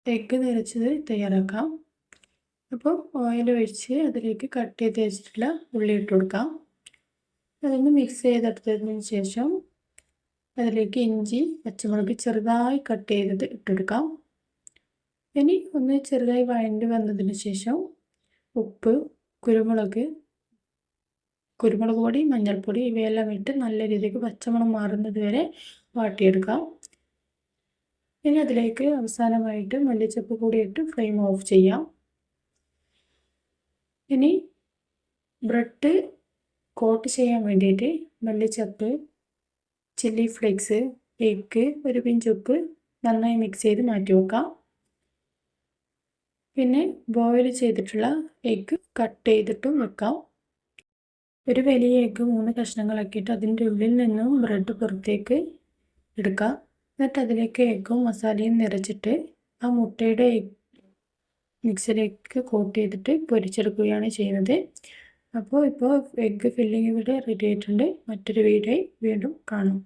Egg നിറച്ചത് തയ്യാറാക്കാം. അപ്പോൾ oil ഒഴിച്ച് അതിലേക്ക് കട്ട് ചെയ്ത് വെച്ചിട്ടുള്ള ഉള്ളി ഇട്ട് കൊടുക്കാം. അതൊന്ന് മിക്സ് ചെയ്തെടുത്തതിന് ശേഷം അതിലേക്ക് ഇഞ്ചി, പച്ചമുളക് ചെറുതായി കട്ട് ചെയ്തത് ഇട്ടെടുക്കാം. ഇനി ഒന്ന് ചെറുതായി വഴണ്ടി വന്നതിന് ശേഷം ഉപ്പ്, കുരുമുളക് പൊടി, മഞ്ഞൾപ്പൊടി ഇവയെല്ലാം ഇട്ട് നല്ല രീതിക്ക് പച്ചമണം മാറുന്നത് വരെ വാട്ടിയെടുക്കാം. ഇനി അതിലേക്ക് അവസാനമായിട്ട് മല്ലിച്ചപ്പ് കൂടി ഇട്ട് ഫ്ലെയിം ഓഫ് ചെയ്യാം. ഇനി ബ്രെഡ് കോട്ട് ചെയ്യാൻ വേണ്ടിയിട്ട് മല്ലിച്ചപ്പ്, ചില്ലി ഫ്ലേക്സ്, എഗ്ഗ്, ഒരു പിഞ്ച് ഉപ്പ് നന്നായി മിക്സ് ചെയ്ത് മാറ്റി വെക്കാം. പിന്നെ ബോയിൽ ചെയ്തിട്ടുള്ള എഗ്ഗ് കട്ട് ചെയ്തിട്ടും വെക്കാം. ഒരു വലിയ എഗ്ഗ് 3 കഷ്ണങ്ങളാക്കിയിട്ട് അതിൻ്റെ ഉള്ളിൽ നിന്നും ബ്രെഡ് പുറത്തേക്ക് എടുക്കാം. എന്നിട്ട് അതിലേക്ക് എഗ്ഗും മസാലയും നിറച്ചിട്ട് ആ മുട്ടയുടെ മിക്സിലേക്ക് കോട്ട് ചെയ്തിട്ട് പൊരിച്ചെടുക്കുകയാണ് ചെയ്യുന്നത്. അപ്പോൾ എഗ്ഗ് ഫില്ലിംഗ് ഇവിടെ റെഡി ആയിട്ടുണ്ട്. മറ്റൊരു വീഡിയോയിൽ വീണ്ടും കാണാം.